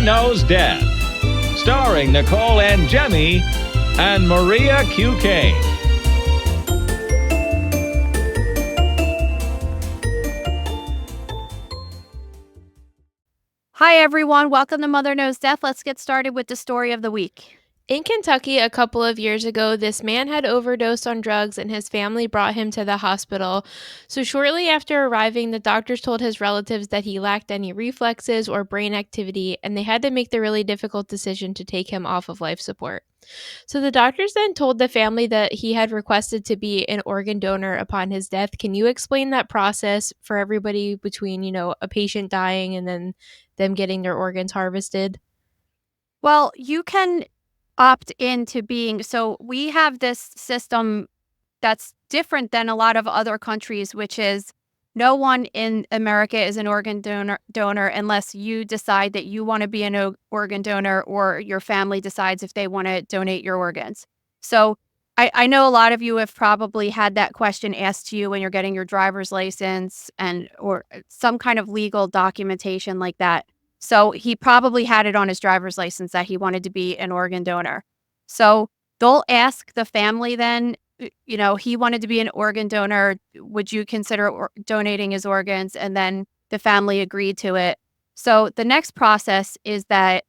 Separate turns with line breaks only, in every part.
Mother Knows Death, starring Nicole and Jemmy and Maria QK.
Hi, everyone. Welcome to Mother Knows Death. Let's get started with the story of the week.
In Kentucky, a couple of years ago, this man had overdosed on drugs and his family brought him to the hospital. So, shortly after arriving, the doctors told his relatives that he lacked any reflexes or brain activity, and they had to make the really difficult decision to take him off of life support. So, the doctors then told the family that he had requested to be an organ donor upon his death. Can you explain that process for everybody between, a patient dying and then them getting their organs harvested?
Well, you can opt into being, so we have this system that's different than a lot of other countries, which is no one in America is an organ donor unless you decide that you want to be an organ donor or your family decides if they want to donate your organs. So I know a lot of you have probably had that question asked to you when you're getting your driver's license or some kind of legal documentation like that. So he probably had it on his driver's license that he wanted to be an organ donor. So they'll ask the family then, he wanted to be an organ donor. Would you consider donating his organs? And then the family agreed to it. So the next process is that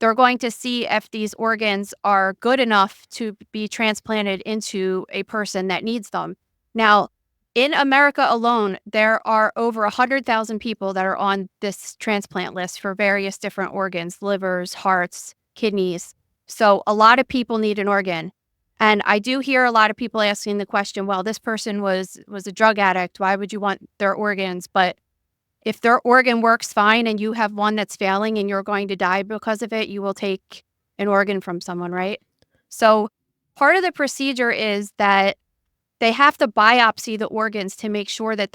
they're going to see if these organs are good enough to be transplanted into a person that needs them. Now, in America alone, there are over 100,000 people that are on this transplant list for various different organs, livers, hearts, kidneys. So a lot of people need an organ. And I do hear a lot of people asking the question, well, this person was a drug addict. Why would you want their organs? But if their organ works fine and you have one that's failing and you're going to die because of it, you will take an organ from someone, right? So part of the procedure is that they have to biopsy the organs to make sure that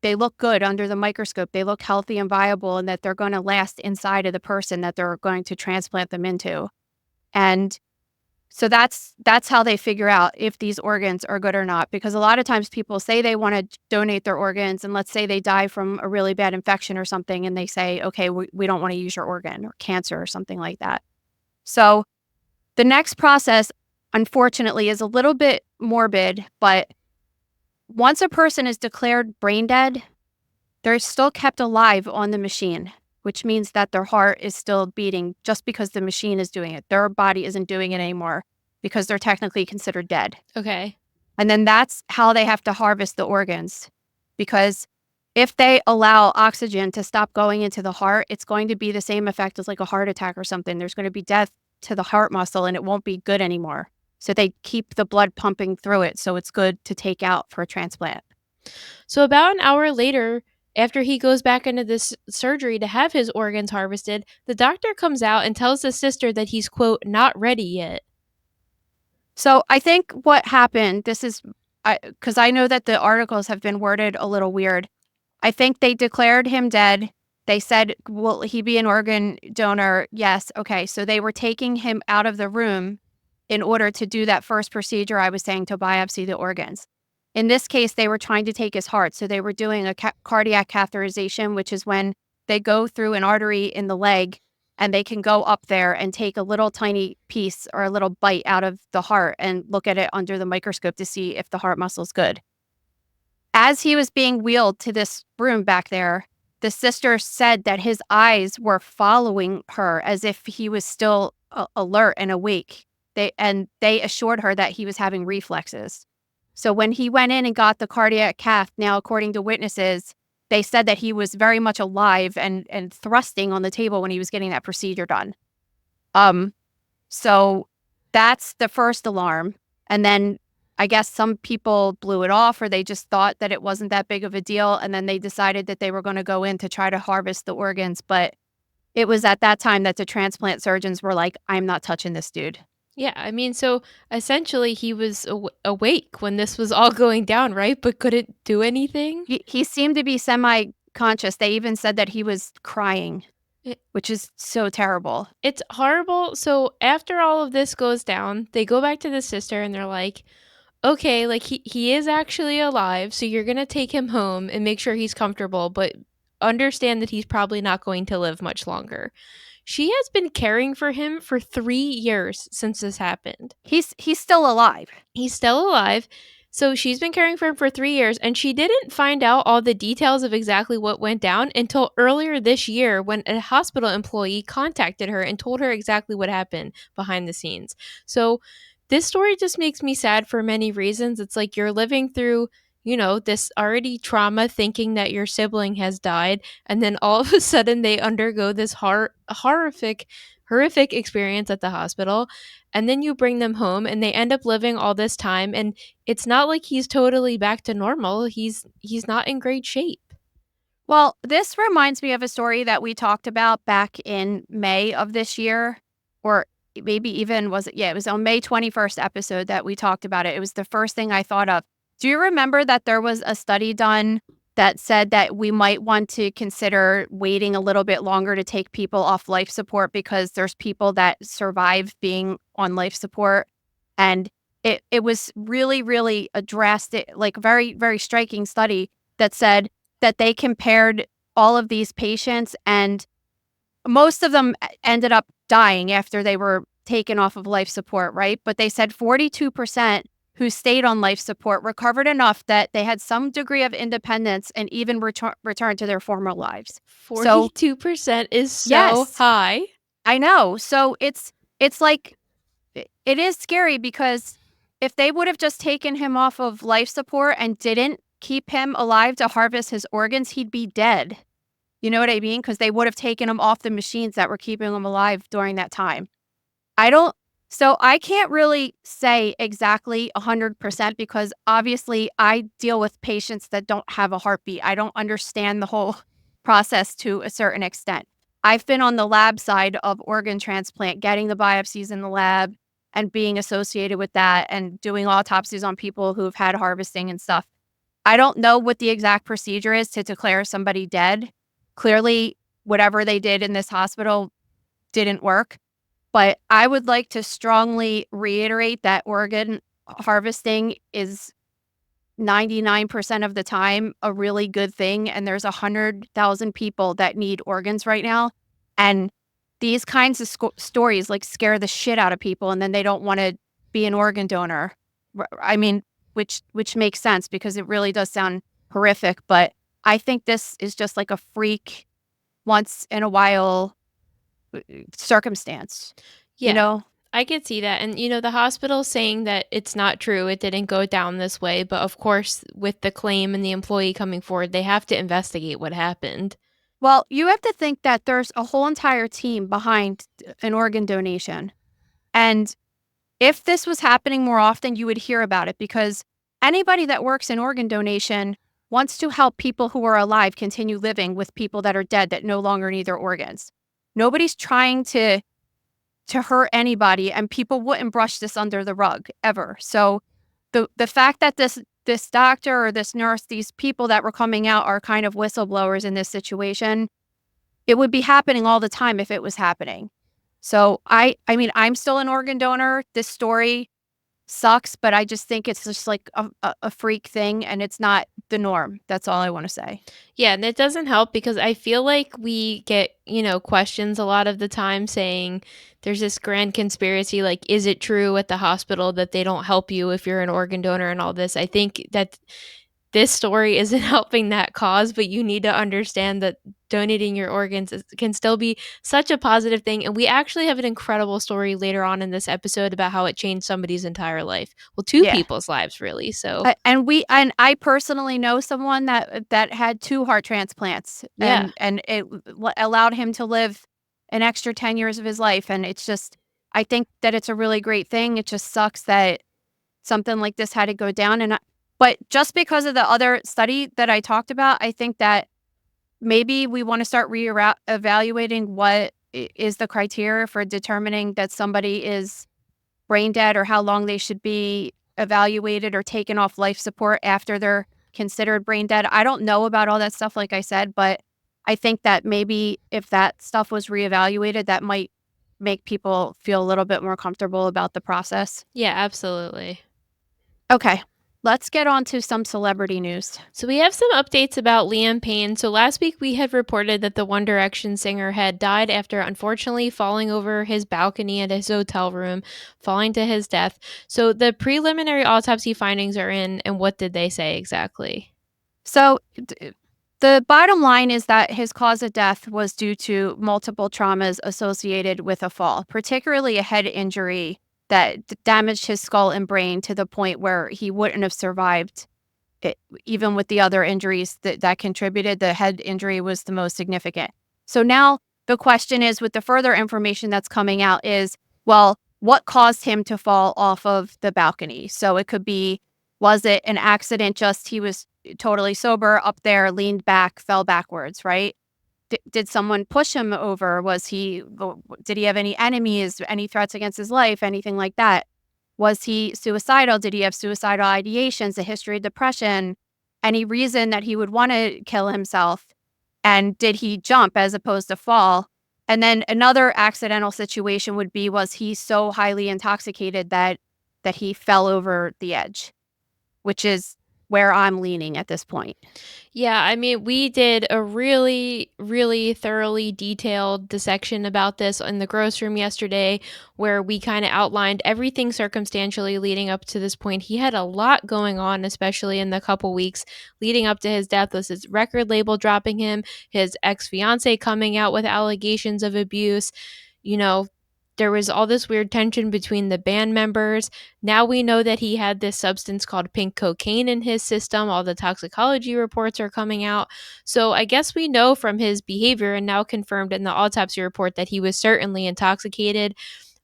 they look good under the microscope. They look healthy and viable and that they're going to last inside of the person that they're going to transplant them into. And so that's how they figure out if these organs are good or not. Because a lot of times people say they want to donate their organs, and let's say they die from a really bad infection or something, and they say, okay, we don't want to use your organ, or cancer or something like that. So the next process, unfortunately, is a little bit morbid, but once a person is declared brain dead, they're still kept alive on the machine, which means that their heart is still beating just because the machine is doing it. Their body isn't doing it anymore because they're technically considered dead.
Okay.
And then that's how they have to harvest the organs, because if they allow oxygen to stop going into the heart, it's going to be the same effect as like a heart attack or something. There's going to be death to the heart muscle and it won't be good anymore. So they keep the blood pumping through it so it's good to take out for a transplant.
So about an hour later, after he goes back into this surgery to have his organs harvested, the doctor comes out and tells the sister that he's, quote, not ready yet.
So I think what happened, this is, because I know that the articles have been worded a little weird. I think they declared him dead. They said, will he be an organ donor? Yes. Okay. So they were taking him out of the room in order to do that first procedure I was saying, to biopsy the organs. In this case, they were trying to take his heart. So they were doing a cardiac catheterization, which is when they go through an artery in the leg and they can go up there and take a little tiny piece or a little bite out of the heart and look at it under the microscope to see if the heart muscle is good. As he was being wheeled to this room back there, the sister said that his eyes were following her as if he was still alert and awake. They assured her that he was having reflexes. So when he went in and got the cardiac cath, now according to witnesses, they said that he was very much alive and thrusting on the table when he was getting that procedure done. So that's the first alarm. And then I guess some people blew it off, or they just thought that it wasn't that big of a deal. And then they decided that they were going to go in to try to harvest the organs. But it was at that time that the transplant surgeons were like, I'm not touching this dude.
Yeah, I mean, so essentially he was awake when this was all going down, right? But couldn't do anything?
He seemed to be semi-conscious. They even said that he was crying, which is so terrible.
It's horrible. So after all of this goes down, they go back to the sister and they're like, okay, like he is actually alive, so you're going to take him home and make sure he's comfortable, but understand that he's probably not going to live much longer. She has been caring for him for 3 years since this happened.
He's still alive.
He's still alive. So she's been caring for him for 3 years, and she didn't find out all the details of exactly what went down until earlier this year when a hospital employee contacted her and told her exactly what happened behind the scenes. So this story just makes me sad for many reasons. It's like you're living through, this already trauma thinking that your sibling has died, and then all of a sudden they undergo this horrific experience at the hospital, and then you bring them home and they end up living all this time, and it's not like he's totally back to normal. He's not in great shape.
Well, this reminds me of a story that we talked about back in May of this year, or maybe even was it? Yeah, it was on May 21st episode that we talked about it. It was the first thing I thought of. Do you remember that there was a study done that said that we might want to consider waiting a little bit longer to take people off life support because there's people that survive being on life support? And it was really, really a drastic, like very, very striking study that said that they compared all of these patients, and most of them ended up dying after they were taken off of life support, right? But they said 42% who stayed on life support recovered enough that they had some degree of independence and even returned to their former lives.
42% is so
Yes.
high.
I know. So it's like, it is scary because if they would have just taken him off of life support and didn't keep him alive to harvest his organs, he'd be dead. You know what I mean? Because they would have taken him off the machines that were keeping him alive during that time. So I can't really say exactly 100% because obviously I deal with patients that don't have a heartbeat. I don't understand the whole process to a certain extent. I've been on the lab side of organ transplant, getting the biopsies in the lab and being associated with that and doing autopsies on people who've had harvesting and stuff. I don't know what the exact procedure is to declare somebody dead. Clearly, whatever they did in this hospital didn't work. But I would like to strongly reiterate that organ harvesting is 99% of the time a really good thing. And there's 100,000 people that need organs right now. And these kinds of stories like scare the shit out of people. And then they don't want to be an organ donor. I mean, which makes sense because it really does sound horrific. But I think this is just like a freak once in a while circumstance.
Yeah.
You know?
I could see that. And, the hospital saying that it's not true. It didn't go down this way. But of course, with the claim and the employee coming forward, they have to investigate what happened.
Well, you have to think that there's a whole entire team behind an organ donation. And if this was happening more often, you would hear about it because anybody that works in organ donation wants to help people who are alive continue living with people that are dead that no longer need their organs. Nobody's trying to hurt anybody, and people wouldn't brush this under the rug ever. So the fact that this doctor or this nurse, these people that were coming out are kind of whistleblowers in this situation, it would be happening all the time if it was happening. So I mean, I'm still an organ donor. This story sucks, but I just think it's just like a freak thing and it's not the norm. That's all I want to say.
Yeah, and it doesn't help because I feel like we get, questions a lot of the time saying there's this grand conspiracy, like, is it true at the hospital that they don't help you if you're an organ donor and all this? I think that this story isn't helping that cause, but you need to understand that donating your organs can still be such a positive thing. And we actually have an incredible story later on in this episode about how it changed somebody's entire life. Well, two people's lives, really. So,
and I personally know someone that had 2 heart transplants,
yeah,
and it allowed him to live an extra 10 years of his life. And it's just, I think that it's a really great thing. It just sucks that something like this had to go down. But just because of the other study that I talked about, I think that maybe we want to start evaluating what is the criteria for determining that somebody is brain dead or how long they should be evaluated or taken off life support after they're considered brain dead. I don't know about all that stuff, like I said, but I think that maybe if that stuff was reevaluated, that might make people feel a little bit more comfortable about the process.
Yeah, absolutely.
Okay. let's get on to some celebrity news.
So we have some updates about Liam Payne. So last week we had reported that the One Direction singer had died after unfortunately falling over his balcony at his hotel room, falling to his death. So the preliminary autopsy findings are in, and what did they say exactly?
So the bottom line is that his cause of death was due to multiple traumas associated with a fall, particularly a head injury that damaged his skull and brain to the point where he wouldn't have survived it, even with the other injuries that contributed. The head injury was the most significant. So now the question is, with the further information that's coming out, is, well, what caused him to fall off of the balcony? So it could be, was it an accident? Just he was totally sober up there, leaned back, fell backwards, right? Did someone push him over? Did he have any enemies, any threats against his life, anything like that? Was he suicidal? Did he have suicidal ideations, a history of depression, any reason that he would want to kill himself? And did he jump as opposed to fall? And then another accidental situation would be, was he so highly intoxicated that he fell over the edge, which is where I'm leaning at this point.
Yeah, I mean, we did a really, really thoroughly detailed dissection about this in the gross room yesterday, where we kind of outlined everything circumstantially leading up to this point. He had a lot going on, especially in the couple weeks leading up to his death. Was his record label dropping him, his ex-fiance coming out with allegations of abuse, there was all this weird tension between the band members. Now we know that he had this substance called pink cocaine in his system. All the toxicology reports are coming out. So I guess we know from his behavior, and now confirmed in the autopsy report, that he was certainly intoxicated.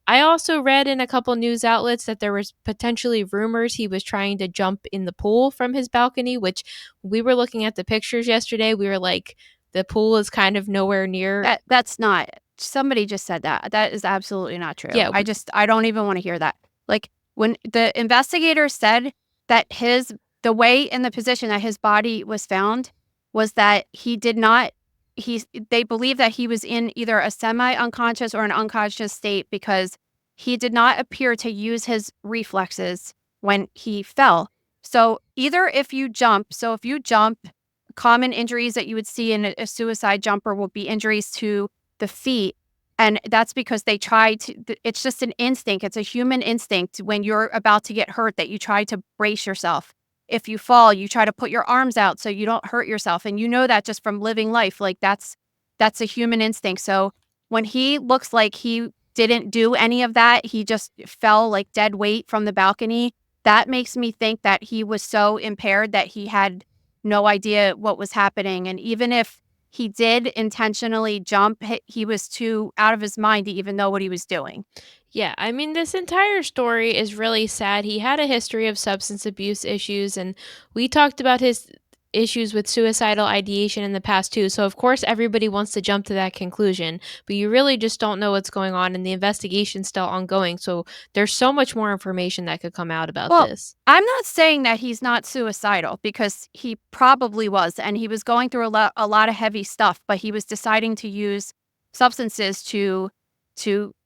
I also read in a couple news outlets that there was potentially rumors he was trying to jump in the pool from his balcony, which we were looking at the pictures yesterday. We were like, the pool is kind of nowhere near.
That's not. Somebody just said that. That is absolutely not true.
Yeah.
I don't even want to hear that. Like, when the investigator said that the way in the position that his body was found was that they believe that he was in either a semi-unconscious or an unconscious state, because he did not appear to use his reflexes when he fell. So if you jump, common injuries that you would see in a suicide jumper will be injuries to the feet. And that's because it's just an instinct. It's a human instinct when you're about to get hurt that you try to brace yourself. If you fall, you try to put your arms out so you don't hurt yourself. And you know that just from living life, like that's a human instinct. So when he looks like he didn't do any of that, he just fell like dead weight from the balcony, that makes me think that he was so impaired that he had no idea what was happening. And even if he did intentionally jump, he was too out of his mind to even know what he was doing.
Yeah, I mean, this entire story is really sad. He had a history of substance abuse issues, and we talked about his issues with suicidal ideation in the past too. So of course everybody wants to jump to that conclusion, but you really just don't know what's going on, and the investigation's still ongoing. So there's so much more information that could come out about this.
I'm not saying that he's not suicidal, because he probably was, and he was going through a lot of heavy stuff, but he was deciding to use substances to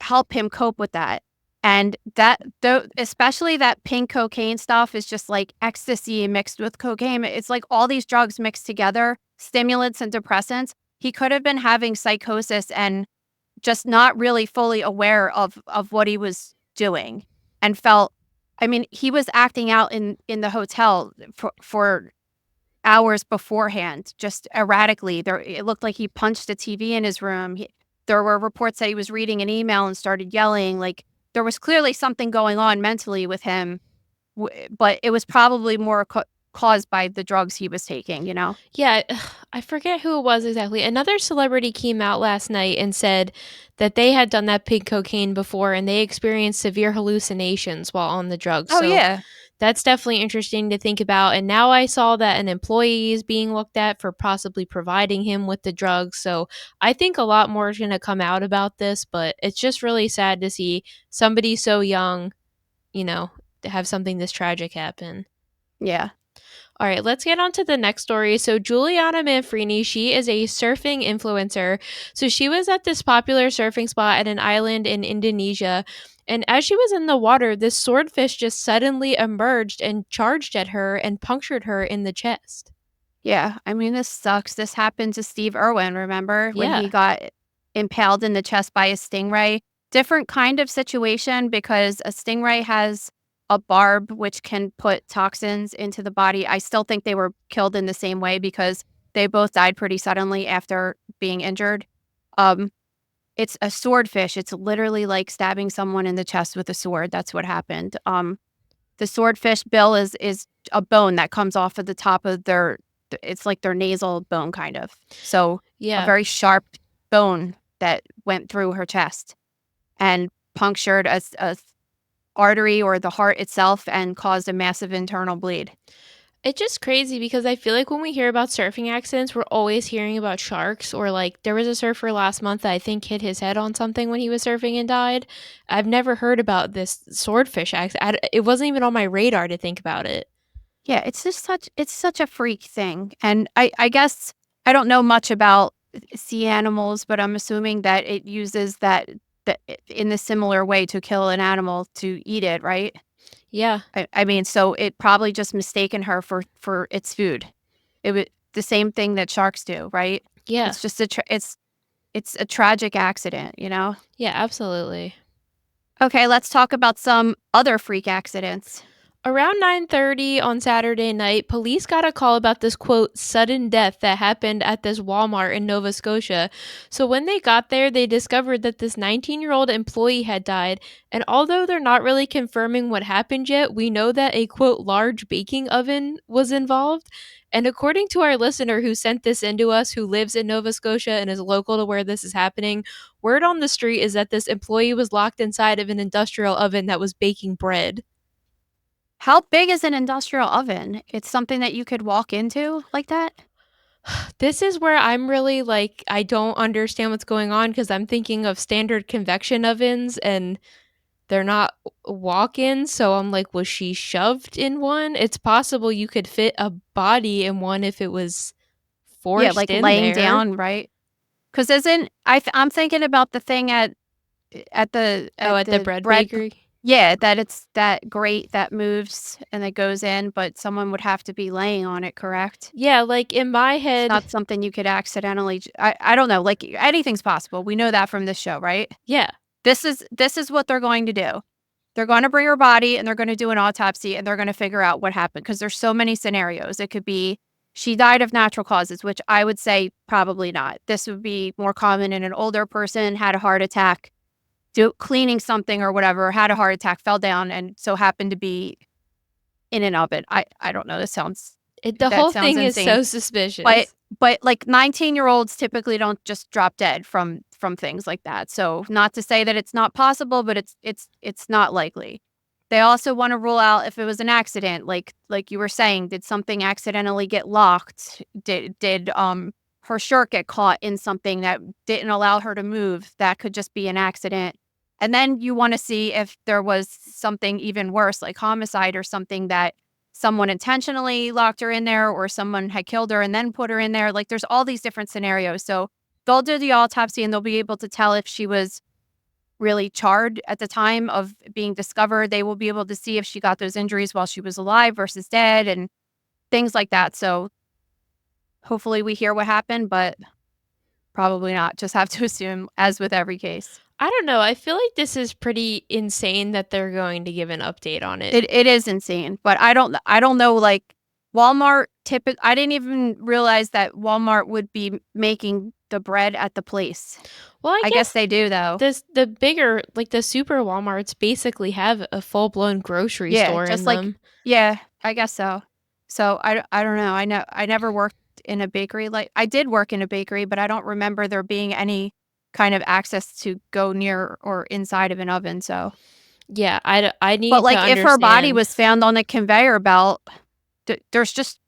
help him cope with that. And especially that pink cocaine stuff is just like ecstasy mixed with cocaine. It's like all these drugs mixed together, stimulants and depressants. He could have been having psychosis and just not really fully aware of what he was doing, and felt, I mean, he was acting out in the hotel for hours beforehand, just erratically. It looked like he punched a TV in his room. There were reports that he was reading an email and started yelling. Like, there was clearly something going on mentally with him, but it was probably more caused by the drugs he was taking,
Yeah, I forget who it was exactly. Another celebrity came out last night and said that they had done that pink cocaine before, and they experienced severe hallucinations while on the drugs.
Oh,
so
yeah.
That's definitely interesting to think about. And now I saw that an employee is being looked at for possibly providing him with the drugs. So I think a lot more is going to come out about this, but it's just really sad to see somebody so young, to have something this tragic happen.
Yeah.
All right, let's get on to the next story. So Juliana Manfrini, she is a surfing influencer. So she was at this popular surfing spot at an island in Indonesia, And as she was in the water, this swordfish just suddenly emerged and charged at her and punctured her in the chest.
Yeah, I mean, this sucks. This happened to Steve Irwin, remember? When he
Yeah.
got impaled in the chest by a stingray. Different kind of situation because a stingray has a barb which can put toxins into the body. I still think they were killed in the same way because they both died pretty suddenly after being injured. Um, it's a swordfish. It's literally like stabbing someone in the chest with a sword. That's what happened. The swordfish bill is a bone that comes off of the top of their it's like their nasal bone kind of. So a
Yeah.
very sharp bone that went through her chest and punctured a artery or the heart itself and caused a massive internal bleed.
It's just crazy because I feel like when we hear about surfing accidents, we're always hearing about sharks, or like there was a surfer last month that I think hit his head on something when he was surfing and died. I've never heard about this swordfish accident. It wasn't even on my radar to think about it.
Yeah, it's such a freak thing. And I guess I don't know much about sea animals, but I'm assuming that it uses that in the similar way to kill an animal to eat it, right?
Yeah.
I mean, so it probably just mistaken her for its food. It would the same thing that sharks do, right?
Yeah.
It's just it's a tragic accident, you know?
Yeah, absolutely.
Okay, let's talk about some other freak accidents.
Around 9:30 on Saturday night, police got a call about this quote sudden death that happened at this Walmart in Nova Scotia. So when they got there, they discovered that this 19-year-old employee had died, and although they're not really confirming what happened yet, we know that a quote large baking oven was involved. And according to our listener who sent this into us, who lives in Nova Scotia and is local to where this is happening, word on the street is that this employee was locked inside of an industrial oven that was baking bread.
How big is an industrial oven? It's something that you could walk into like that?
This is where I'm really like, I don't understand what's going on because I'm thinking of standard convection ovens and they're not walk ins. So I'm like, was she shoved in one? It's possible you could fit a body in one if it was
Yeah,
forced
like
in
laying
there.
down, right? Because isn't I'm thinking about the thing
Oh,
at
at the
the
bread
bread.
bakery.
Yeah, that it's that grate that moves and it goes in, but someone would have to be laying on it, correct?
Yeah, like in my
It's
head.
not something you could accidentally. I don't know. Like anything's possible. We know that from this show, right?
Yeah.
This is what they're going to do. They're going to bring her body and they're going to do an autopsy and they're going to figure out what happened because there's so many scenarios. It could be she died of natural causes, which I would say probably not. This would be more common in an older person, had a heart attack, cleaning something or whatever, had a heart attack, fell down, and so happened to be in an oven. I don't know.
The
That
whole
sounds
thing is
insane.
so
But
suspicious.
but like 19-year-olds typically don't just drop dead from things like that. So not to say that it's not possible, but it's not likely. They also want to rule out if it was an accident, like you were saying, did something accidentally get locked? Did her shirt get caught in something that didn't allow her to move? That could just be an accident. And then you want to see if there was something even worse, like homicide or something that someone intentionally locked her in there or someone had killed her and then put her in there. Like there's all these different scenarios. So they'll do the autopsy and they'll be able to tell if she was really charred at the time of being discovered. They will be able to see if she got those injuries while she was alive versus dead and things like that. So hopefully we hear what happened, but probably not. Just have to assume, as with every case.
I don't know. I feel like this is pretty insane that they're going to give an update on it.
It is insane, but I don't know, like Walmart I didn't even realize that Walmart would be making the bread at the place.
Well, I
I guess
guess
they do though.
the bigger, like the super Walmarts basically have a full-blown grocery
Yeah,
store
just
in
like
them.
yeah, I guess so. So I don't know. I never worked in a bakery. Like I did work in a bakery, but I don't remember there being any kind of access to go near or inside of an oven. So,
Yeah, I
but
need to
like if her body
understand.
was found on a conveyor belt, there's just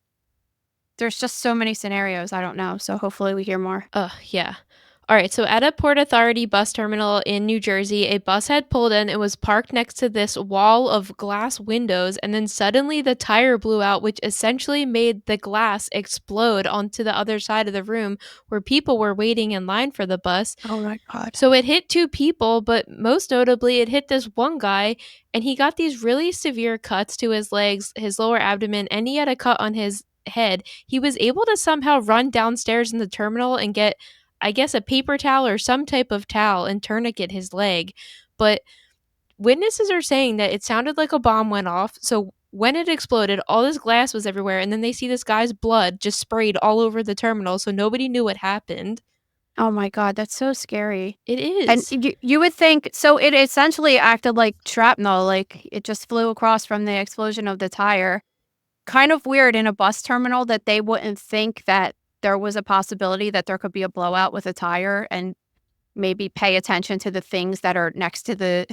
so many scenarios. I don't know. So hopefully we hear more.
Yeah. All right, so at a Port Authority bus terminal in New Jersey, a bus had pulled in and was parked next to this wall of glass windows, and then suddenly the tire blew out, which essentially made the glass explode onto the other side of the room where people were waiting in line for the bus.
Oh my God.
So it hit 2 people, but most notably, it hit this one guy, and he got these really severe cuts to his legs, his lower abdomen, and he had a cut on his head. He was able to somehow run downstairs in the terminal and get, I guess, a paper towel or some type of towel and tourniquet his leg. But witnesses are saying that it sounded like a bomb went off. So when it exploded, all this glass was everywhere, and then they see this guy's blood just sprayed all over the terminal, so nobody knew what happened.
Oh my God, that's so scary.
It
And
is.
you would think, so it essentially acted like shrapnel, like it just flew across from the explosion of the tire. Kind of weird in a bus terminal that they wouldn't think that there was a possibility that there could be a blowout with a tire and maybe pay attention to the things that are next to the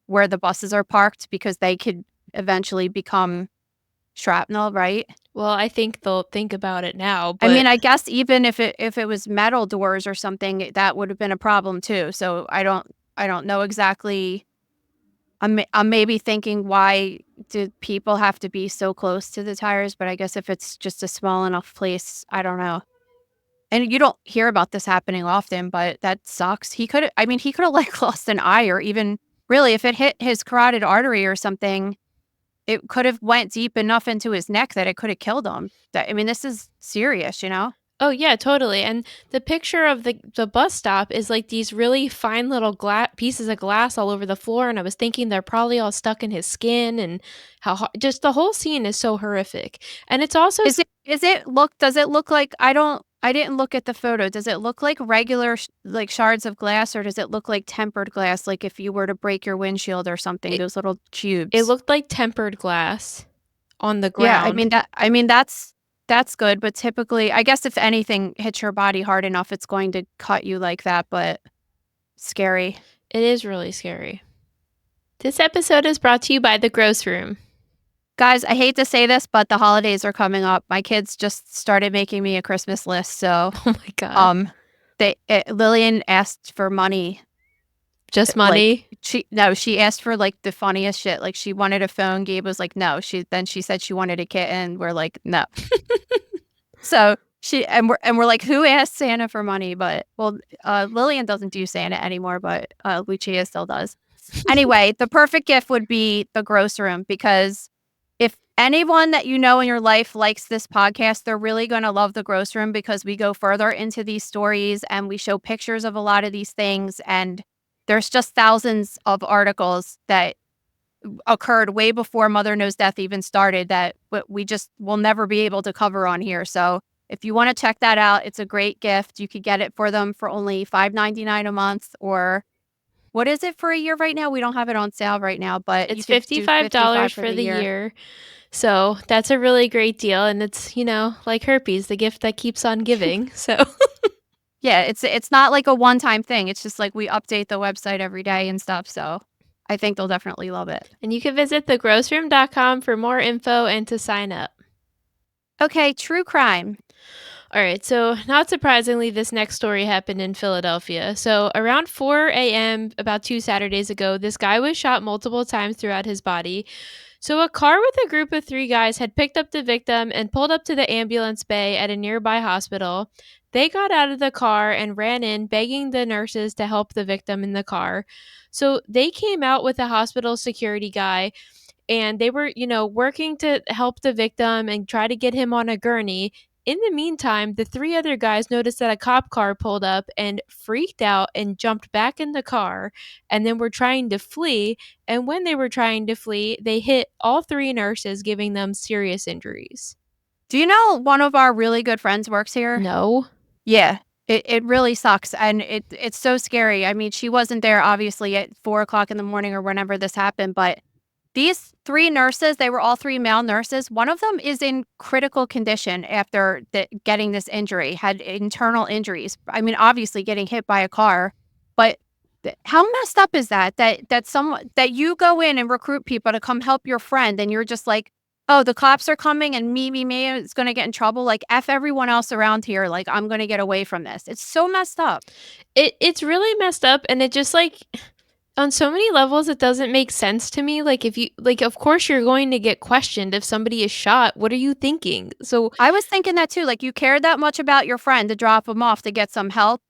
where the buses are parked because they could eventually become shrapnel, right?
Well, I think they'll think about it now,
I
but
mean, I guess even if it was metal doors or something, that would have been a problem too. So I don't know exactly. I'm maybe thinking, why do people have to be so close to the tires? But I guess if it's just a small enough place, I don't know. And you don't hear about this happening often, but that sucks. He could I mean, he could have like lost an eye, or even really if it hit his carotid artery or something, it could have went deep enough into his neck that it could have killed him. I mean, this is serious, you know?
oh yeah, totally. And the picture of the bus stop is like these really fine little pieces of glass all over the floor, and I was thinking they're probably all stuck in his skin, and just the whole scene is so horrific. And it's also
Does it look like, I didn't look at the photo. Does it look like regular like shards of glass, or does it look like tempered glass, like if you were to break your windshield or something, those little cubes?
it looked like tempered glass on the
Yeah,
ground.
I mean that's good, but typically, I guess if anything hits your body hard enough, it's going to cut you like that, but scary.
It is really scary. This episode is brought to you by The Gross Room.
Guys, I hate to say this, but the holidays are coming up. My kids just started making me a Christmas list, so
Oh my god.
Lillian asked for money.
Just
Like,
money?
she asked for like the funniest shit. Like she wanted a phone. Gabe was like, no. She said she wanted a kitten. We're like, no. So we're like, who asked Santa for money? But Lillian doesn't do Santa anymore, but Lucia still does. Anyway, the perfect gift would be the gross room, because if anyone that you know in your life likes this podcast, they're really going to love the gross room, because we go further into these stories and we show pictures of a lot of these things, and there's just thousands of articles that occurred way before Mother Knows Death even started that we just will never be able to cover on here. So if you want to check that out, it's a great gift. You could get it for them for only $5.99 a month, or what is it for a year right now? We don't have it on sale right now, but
It's
you could do
$55 for the year. So that's a really great deal. And it's, like herpes, the gift that keeps on giving. So
Yeah, it's not like a one-time thing. It's just like we update the website every day and stuff. So I think they'll definitely love it.
and you can visit thegrossroom.com for more info and to sign up.
Okay, true crime.
All right, so not surprisingly, this next story happened in Philadelphia. So around 4 a.m., about 2 Saturdays ago, this guy was shot multiple times throughout his body. So a car with a group of 3 guys had picked up the victim and pulled up to the ambulance bay at a nearby hospital. They got out of the car and ran in, begging the nurses to help the victim in the car. So they came out with a hospital security guy, and they were, working to help the victim and try to get him on a gurney. In the meantime, the 3 other guys noticed that a cop car pulled up and freaked out and jumped back in the car, and then were trying to flee. And when they were trying to flee, they hit all 3 nurses, giving them serious injuries.
Do you know one of our really good friends works here?
No.
Yeah, it really sucks, and it's so scary. I mean, she wasn't there obviously at 4 o'clock in the morning or whenever this happened, but these 3 nurses, they were all 3 male nurses. One of them is in critical condition after getting this injury, had internal injuries. I mean, obviously getting hit by a car, but how messed up is that? That you go in and recruit people to come help your friend, and you're just like, oh, the cops are coming and me is going to get in trouble. Like, F everyone else around here. Like, I'm going to get away from this. It's so messed up.
It's really messed up, and it just like on so many levels it doesn't make sense to me. Like if you like of course you're going to get questioned if somebody is shot. What are you thinking? So
I was thinking that too. Like, you cared that much about your friend to drop him off to get some help,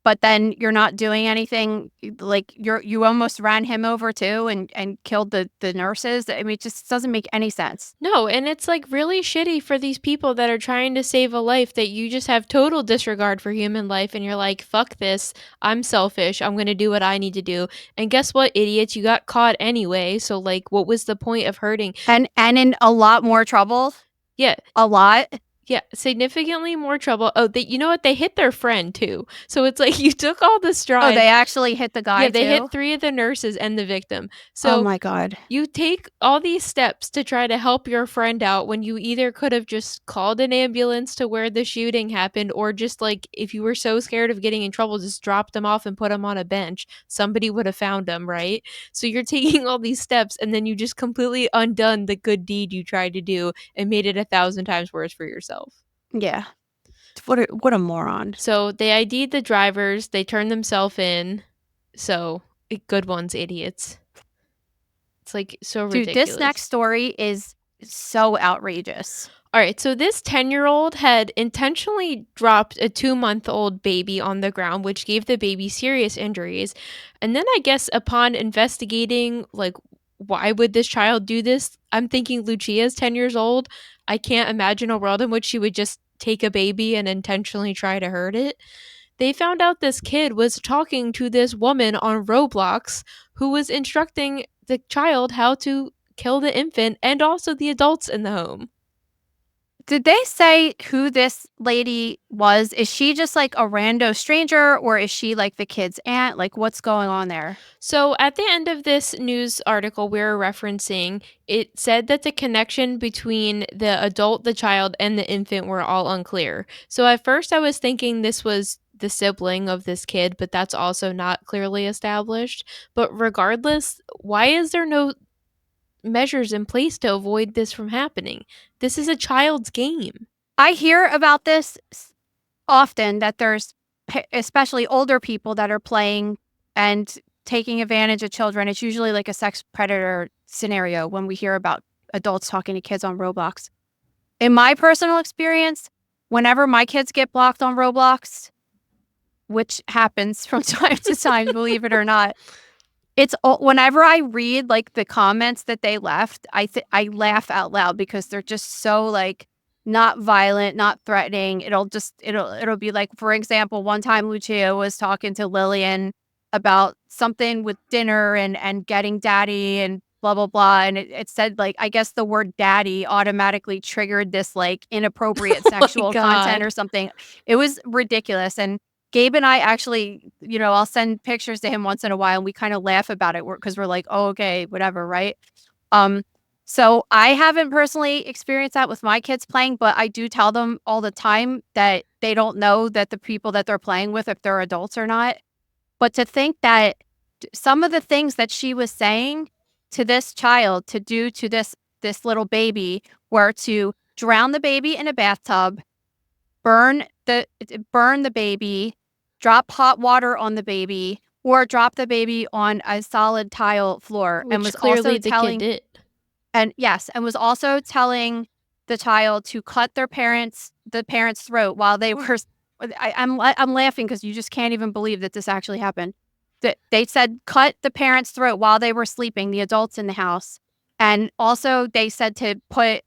but then you're not doing anything. Like, you almost ran him over too and killed the nurses. I mean, it just doesn't make any sense.
no, and it's like really shitty for these people that are trying to save a life that you just have total disregard for human life and you're like, fuck this. I'm selfish. I'm going to do what I need to do. And guess what, idiots? You got caught anyway. So like what was the point of hurting?
And in a lot more trouble.
Yeah.
A lot.
Yeah, significantly more trouble. Oh, you know what? They hit their friend too. So it's like you took all the stride.
Oh, they actually hit the guy.
Yeah, they
too?
hit 3 of the nurses and the victim.
Oh
So
my God.
you take all these steps to try to help your friend out when you either could have just called an ambulance to where the shooting happened, or just like if you were so scared of getting in trouble, just dropped them off and put them on a bench. Somebody would have found them, right? So you're taking all these steps and then you just completely undone the good deed you tried to do and made it 1,000 times worse for yourself.
Yeah. What a moron.
So they ID'd the drivers, they turned themselves in. So good ones, idiots. It's like so ridiculous.
Dude, this next story is so outrageous.
All right, so this 10-year-old had intentionally dropped a 2-month-old baby on the ground, which gave the baby serious injuries. And then I guess upon investigating, like, why would this child do this? I'm thinking Lucia's 10 years old. I can't imagine a world in which she would just take a baby and intentionally try to hurt it. They found out this kid was talking to this woman on Roblox who was instructing the child how to kill the infant and also the adults in the home.
Did they say who this lady was? Is she just like a rando stranger, or is she like the kid's aunt? Like, what's going on there?
So at the end of this news article we were referencing, it said that the connection between the adult, the child, and the infant were all unclear. So at first I was thinking this was the sibling of this kid, but that's also not clearly established. But regardless, why is there no measures in place to avoid this from happening? This is a child's game.
I hear about this often, that there's especially older people that are playing and taking advantage of children. It's usually like a sex predator scenario when we hear about adults talking to kids on Roblox. In my personal experience, whenever my kids get blocked on Roblox, which happens from time to time, believe it or not, it's whenever I read like the comments that they left, I laugh out loud because they're just so like not violent, not threatening. It'll be like, for example, one time Lucia was talking to Lillian about something with dinner and getting daddy and blah blah blah, and it said like, I guess the word daddy automatically triggered this like inappropriate sexual content or something. It was ridiculous. And Gabe and I actually, I'll send pictures to him once in a while and we kind of laugh about it because we're like, oh, okay, whatever, right? So I haven't personally experienced that with my kids playing, but I do tell them all the time that they don't know that the people that they're playing with, if they're adults or not. But to think that some of the things that she was saying to this child to do to this little baby were to drown the baby in a bathtub, burn the baby, drop hot water on the baby, or drop the baby on a solid tile floor.
Which
and was
clearly
also
the
telling,
kid did.
And yes, and was also telling the child to cut the parent's throat while they were. I'm laughing because you just can't even believe that this actually happened. That they said cut the parent's throat while they were sleeping, the adults in the house, and also they said to put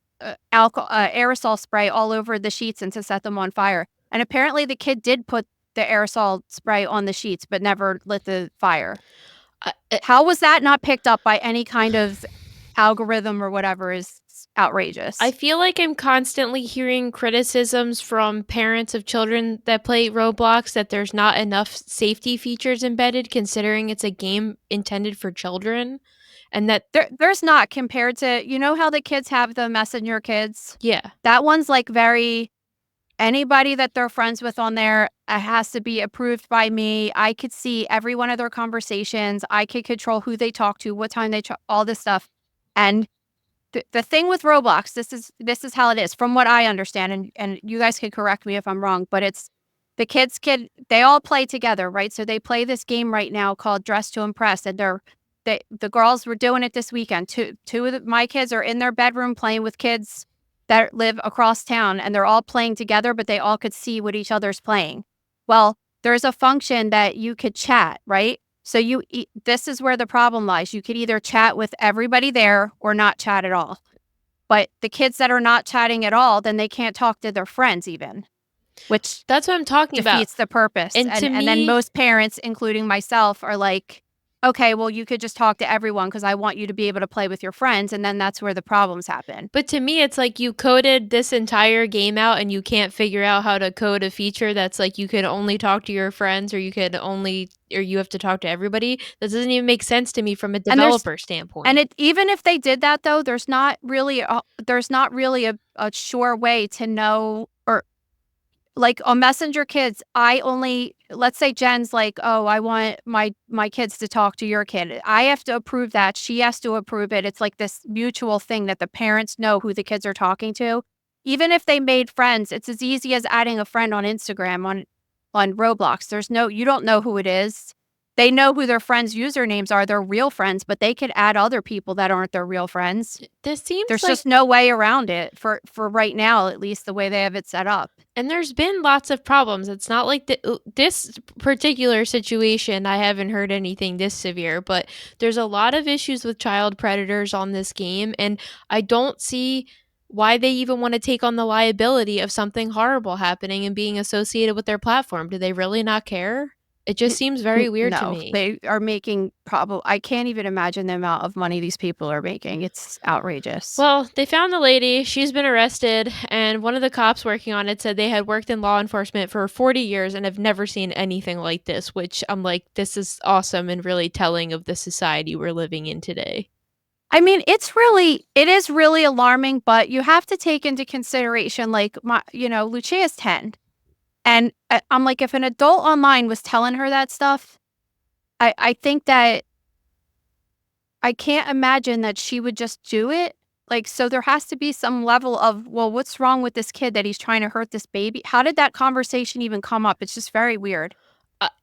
aerosol spray all over the sheets and to set them on fire. And apparently the kid did put the aerosol spray on the sheets, but never lit the fire. How was that not picked up by any kind of algorithm or whatever? Is outrageous.
I feel like I'm constantly hearing criticisms from parents of children that play Roblox that there's not enough safety features embedded, considering it's a game intended for children. And that
there's not, compared to, how the kids have the Messenger kids?
Yeah.
That one's like very, anybody that they're friends with on there has to be approved by me. I could see every one of their conversations. I could control who they talk to, what time they all this stuff. And the thing with Roblox, this is how it is from what I understand, and you guys can correct me if I'm wrong, but it's the kids they all play together, right? So they play this game right now called Dress to Impress, and the girls were doing it this weekend. Two of my kids are in their bedroom playing with kids that live across town, and they're all playing together, but they all could see what each other's playing. Well, there's a function that you could chat, right? So this is where the problem lies. You could either chat with everybody there or not chat at all. But the kids that are not chatting at all, then they can't talk to their friends even, which
That's what I'm talking about.
defeats the purpose.
And to
And then
me-
most parents, including myself, are like, okay, well, you could just talk to everyone because I want you to be able to play with your friends. And then that's where the problems happen.
But to me, it's like you coded this entire game out and you can't figure out how to code a feature that's like you can only talk to your friends or you have to talk to everybody. That doesn't even make sense to me from a developer standpoint.
And even if they did that, though, there's not really a sure way to know, or like on Messenger Kids, let's say Jen's like, oh, I want my kids to talk to your kid. I have to approve that. She has to approve it. It's like this mutual thing that the parents know who the kids are talking to. Even if they made friends, it's as easy as adding a friend on Instagram on Roblox. You don't know who it is. They know who their friends' usernames are. They're real friends, but they could add other people that aren't their real friends.
There's
just no way around it for right now, at least the way they have it set up.
And there's been lots of problems. It's not like this particular situation, I haven't heard anything this severe, but there's a lot of issues with child predators on this game, and I don't see why they even want to take on the liability of something horrible happening and being associated with their platform. Do they really not care? It just seems very weird to me.
They are making I can't even imagine the amount of money these people are making. It's outrageous.
Well, they found the lady. She's been arrested, and one of the cops working on it said they had worked in law enforcement for 40 years and have never seen anything like this, which I'm like, this is awesome and really telling of the society we're living in today.
I mean, it is really alarming, but you have to take into consideration, like, Lucia's 10. And I'm like, if an adult online was telling her that stuff, I think that I can't imagine that she would just do it. Like, so there has to be some level of, well, what's wrong with this kid that he's trying to hurt this baby? How did that conversation even come up? It's just very weird.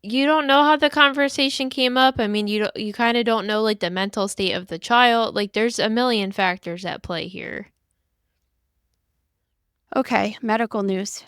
You don't know how the conversation came up. I mean, you kind of don't know like the mental state of the child. Like, there's a million factors at play here.
Okay, medical news.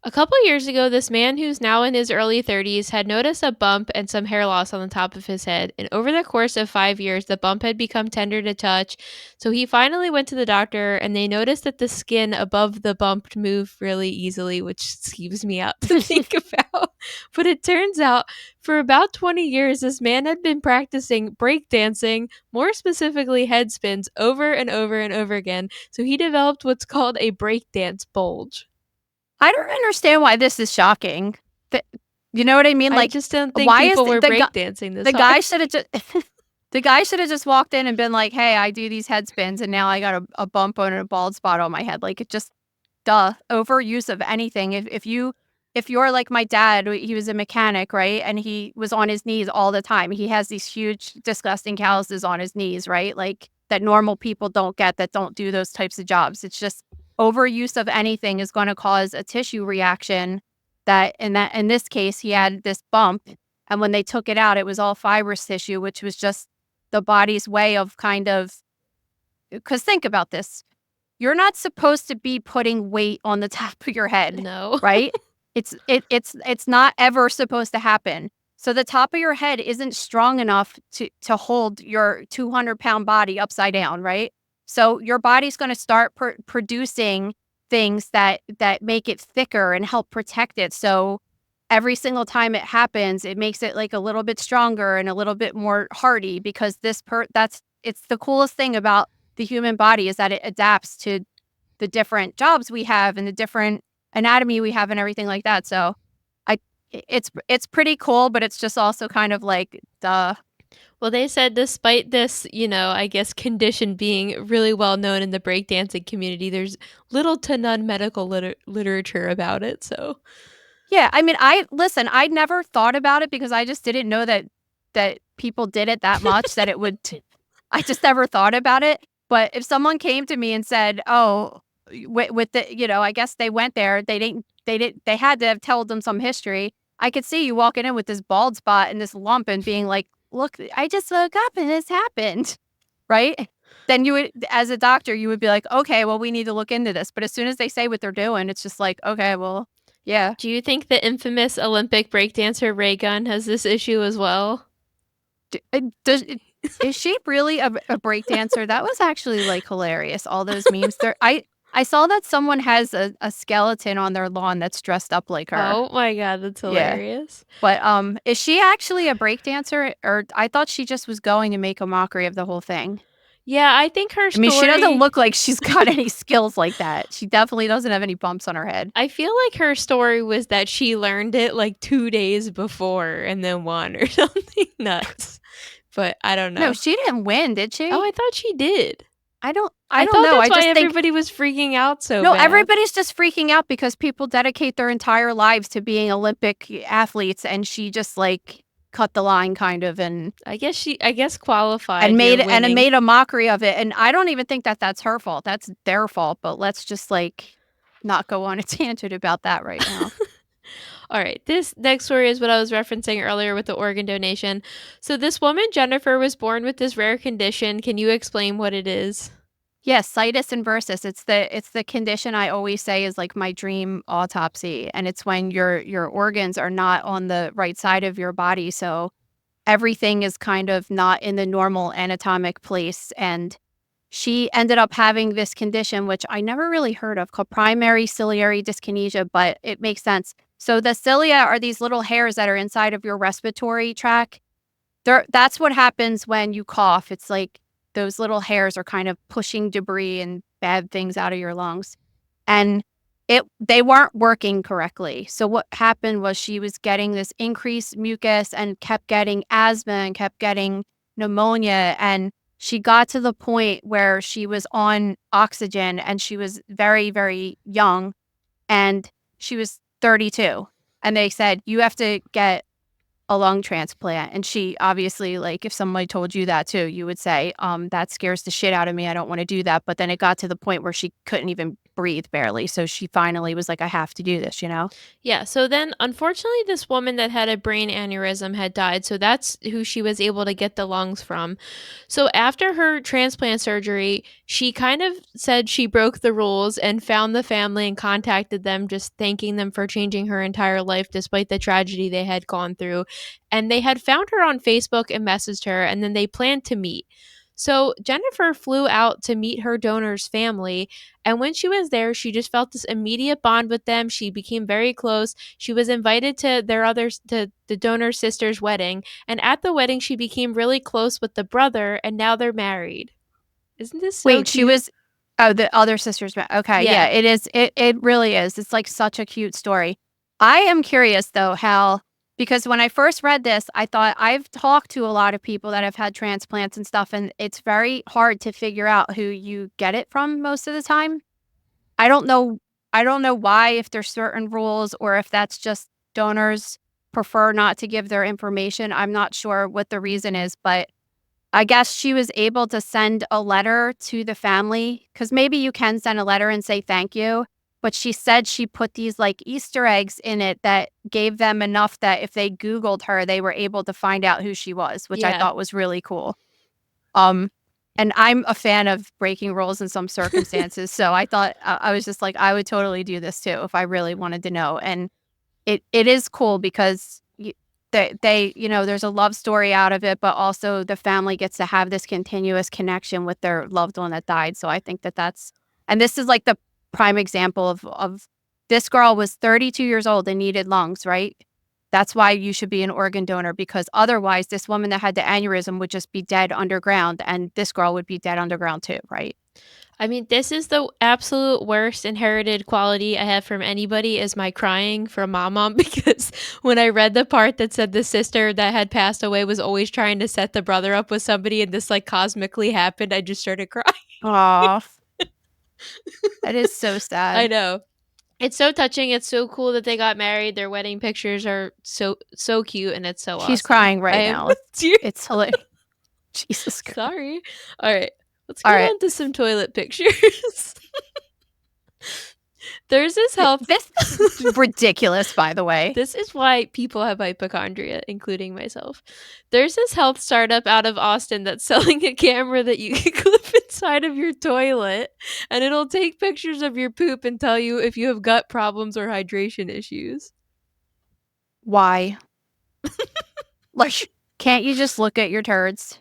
A couple years ago, this man who's now in his early 30s had noticed a bump and some hair loss on the top of his head. And over the course of 5 years, the bump had become tender to touch. So he finally went to the doctor and they noticed that the skin above the bump moved really easily, which skeeves me out to think about. But it turns out for about 20 years, this man had been practicing breakdancing, more specifically head spins, over and over and over again. So he developed what's called a breakdance bulge.
I don't understand why this is shocking. You know what I mean? Like,
I just don't think people were breakdancing this hard.
The guy should have just walked in and been like, hey, I do these head spins and now I got a bump on a bald spot on my head. Like, it just, overuse of anything. If you're like my dad, he was a mechanic, right? And he was on his knees all the time. He has these huge, disgusting calluses on his knees, right? Like, that normal people don't get, that don't do those types of jobs. It's just, overuse of anything is going to cause a tissue reaction that in this case, he had this bump. And when they took it out, it was all fibrous tissue, which was just the body's way of because think about this. You're not supposed to be putting weight on the top of your head.
No.
Right? It's not ever supposed to happen. So the top of your head isn't strong enough to hold your 200-pound body upside down, right? So your body's going to start producing things that make it thicker and help protect it. So every single time it happens, it makes it like a little bit stronger and a little bit more hardy because it's the coolest thing about the human body is that it adapts to the different jobs we have and the different anatomy we have and everything like that. So it's pretty cool, but it's just also kind of like duh.
Well, they said despite this, I guess condition being really well known in the breakdancing community, there's little to none medical literature about it. So,
yeah, I mean, I never thought about it because I just didn't know that people did it that much that it would. I just never thought about it. But if someone came to me and said, "Oh, with the," I guess they went there, they had to have told them some history. I could see you walking in with this bald spot and this lump and being like, "Look, I just woke up and this happened." Right? Then you would, as a doctor, you would be like, "Okay, well, we need to look into this." But as soon as they say what they're doing, it's just like, "Okay, well, yeah."
Do you think the infamous Olympic breakdancer Ray Gunn has this issue as well?
Is she really a breakdancer? That was actually, like, hilarious, all those memes. I saw that someone has a skeleton on their lawn that's dressed up like her.
Oh my god, that's
Yeah.
hilarious.
But, is she actually a breakdancer, or I thought she just was going to make a mockery of the whole thing.
Yeah, I think her
I
story.
mean, she doesn't look like she's got any skills like that. She definitely doesn't have any bumps on her head.
I feel like her story was that she learned it like 2 days before and then won or something nuts. But I don't know.
No, she didn't win, did she?
Oh, I thought she did.
I don't
I
know.
thought
I
that's why
just think
everybody was freaking out so
no,
bad.
everybody's just freaking out because people dedicate their entire lives to being Olympic athletes, and she just, like, cut the line kind of and
I guess qualified.
and
You're
made
winning.
made a mockery of it, and I don't even think that that's her fault. That's their fault, but let's just, like, not go on a tangent about that right now.
All right, this next story is what I was referencing earlier with the organ donation. So this woman, Jennifer, was born with this rare condition. Can you explain what it is?
Yes, situs inversus. It's the condition I always say is like my dream autopsy, and it's when your organs are not on the right side of your body, so everything is kind of not in the normal anatomic place. And she ended up having this condition, which I never really heard of, called primary ciliary dyskinesia, but it makes sense. So the cilia are these little hairs that are inside of your respiratory tract. That's what happens when you cough. It's like those little hairs are kind of pushing debris and bad things out of your lungs. And they weren't working correctly. So what happened was she was getting this increased mucus and kept getting asthma and kept getting pneumonia. And she got to the point where she was on oxygen, and she was very, very young, and she was 32. And they said, "You have to get a lung transplant." And she obviously, like, if somebody told you that too, you would say, that scares the shit out of me. I don't want to do that. But then it got to the point where she couldn't even breathe barely. So she finally was like, I have to do this,
Yeah, so then unfortunately this woman that had a brain aneurysm had died, so that's who she was able to get the lungs from. So after her transplant surgery, she kind of said she broke the rules and found the family and contacted them, just thanking them for changing her entire life despite the tragedy they had gone through. And they had found her on Facebook and messaged her, and then they planned to meet. So Jennifer flew out to meet her donor's family, and when she was there, she just felt this immediate bond with them. She became very close. She was invited to the donor sister's wedding, and at the wedding, she became really close with the brother, and now they're married. Isn't this so
Wait,
cute?
she was, oh, the other sister's, okay, yeah, it is. It really is. It's like such a cute story. I am curious though, because when I first read this, I thought, I've talked to a lot of people that have had transplants and stuff, and it's very hard to figure out who you get it from most of the time. I don't know why, if there's certain rules or if that's just donors prefer not to give their information. I'm not sure what the reason is, but I guess she was able to send a letter to the family, because maybe you can send a letter and say thank you. But she said she put these like Easter eggs in it that gave them enough that if they Googled her, they were able to find out who she was, which I thought was really cool. And I'm a fan of breaking rules in some circumstances. So I thought, I was just like, I would totally do this too if I really wanted to know. And it is cool because they there's a love story out of it, but also the family gets to have this continuous connection with their loved one that died. So I think and this is like the prime example of this girl was 32 years old and needed lungs, right? That's why you should be an organ donor, because otherwise this woman that had the aneurysm would just be dead underground, and this girl would be dead underground too, right?
I mean, this is the absolute worst inherited quality I have from anybody, is my crying from mom, because when I read the part that said the sister that had passed away was always trying to set the brother up with somebody and this like cosmically happened, I just started crying.
Aw. That is so sad.
I know. It's so touching. It's so cool that they got married. Their wedding pictures are so cute, and it's so awesome.
She's crying right now. It's hilarious. Jesus Christ.
Sorry. All right. Let's
All
get
right.
on to some toilet pictures. There's this health.
This is ridiculous, by the way.
This is why people have hypochondria, including myself. There's this health startup out of Austin that's selling a camera that you can clip inside of your toilet, and it'll take pictures of your poop and tell you if you have gut problems or hydration issues.
Why? Like, can't you just look at your turds?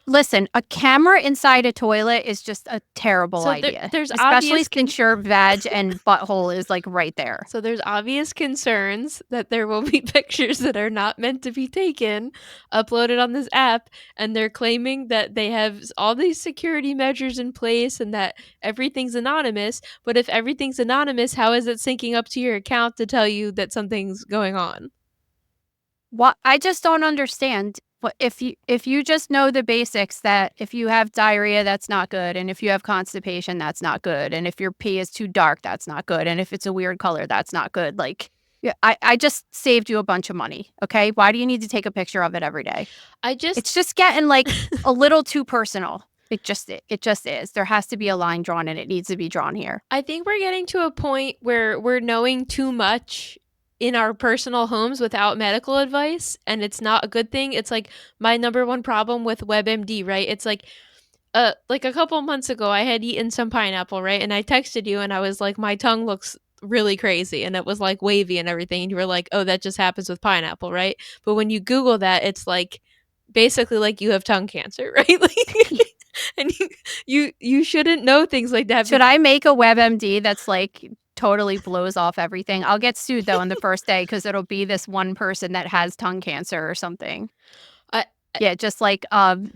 Listen, a camera inside a toilet is just a terrible idea.
There's
especially
obvious
since your vag and butthole is like right there.
So there's obvious concerns that there will be pictures that are not meant to be taken uploaded on this app, and they're claiming that they have all these security measures in place and that everything's anonymous. But if everything's anonymous, how is it syncing up to your account to tell you that something's going on?
What I just don't understand. But if you just know the basics, that if you have diarrhea, that's not good, and if you have constipation, that's not good, and if your pee is too dark, that's not good, and if it's a weird color, that's not good. Like, yeah, I just saved you a bunch of money. Okay, why do you need to take a picture of it every day? It's just getting like a little too personal. It just is. There has to be a line drawn, and it needs to be drawn here.
I think we're getting to a point where we're knowing too much in our personal homes without medical advice, and it's not a good thing. It's like my number one problem with WebMD, right? It's like a couple months ago I had eaten some pineapple, right? And I texted you and I was like, my tongue looks really crazy, and it was like wavy and everything, and you were like, oh, that just happens with pineapple, right? But when you Google that, it's like basically like you have tongue cancer, right? Like, and you shouldn't know things like that.
Should I make a WebMD that's like totally blows off everything? I'll get sued though on the first day because it'll be this one person that has tongue cancer or something. Yeah, just like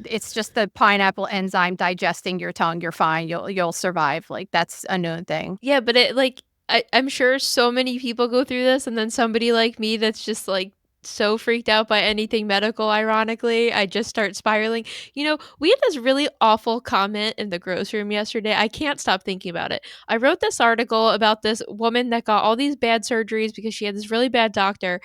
it's just the pineapple enzyme digesting your tongue. You're fine. You'll survive. Like, that's a known thing.
Yeah, but it like I'm sure so many people go through this, and then somebody like me that's just like so freaked out by anything medical, ironically, I just start spiraling. You know, we had this really awful comment in the grocery room yesterday. I can't stop thinking about it. I wrote this article about this woman that got all these bad surgeries because she had this really bad doctor.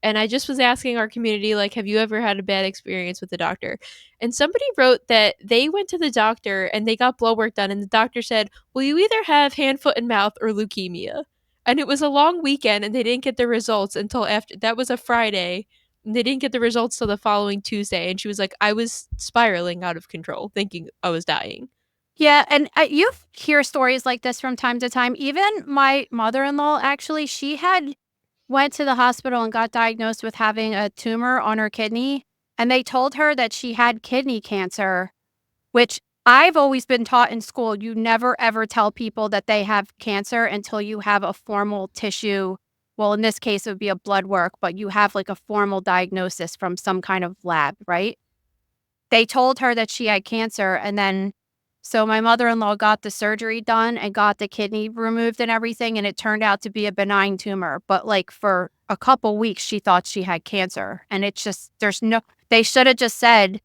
And I just was asking our community, like, have you ever had a bad experience with the doctor? And somebody wrote that they went to the doctor and they got blood work done, and the doctor said, well, you either have hand, foot, and mouth or leukemia. And it was a long weekend, and they didn't get the results until after. That was a Friday, and they didn't get the results till the following Tuesday. And she was like, I was spiraling out of control, thinking I was dying.
Yeah, and you hear stories like this from time to time. Even my mother-in-law, actually, she had went to the hospital and got diagnosed with having a tumor on her kidney, and they told her that she had kidney cancer, which I've always been taught in school, you never ever tell people that they have cancer until you have a formal tissue. Well, in this case, it would be a blood work, but you have like a formal diagnosis from some kind of lab, right? They told her that she had cancer, and then so my mother-in-law got the surgery done and got the kidney removed and everything, and it turned out to be a benign tumor. But like for a couple weeks, she thought she had cancer, and it's just they should have just said,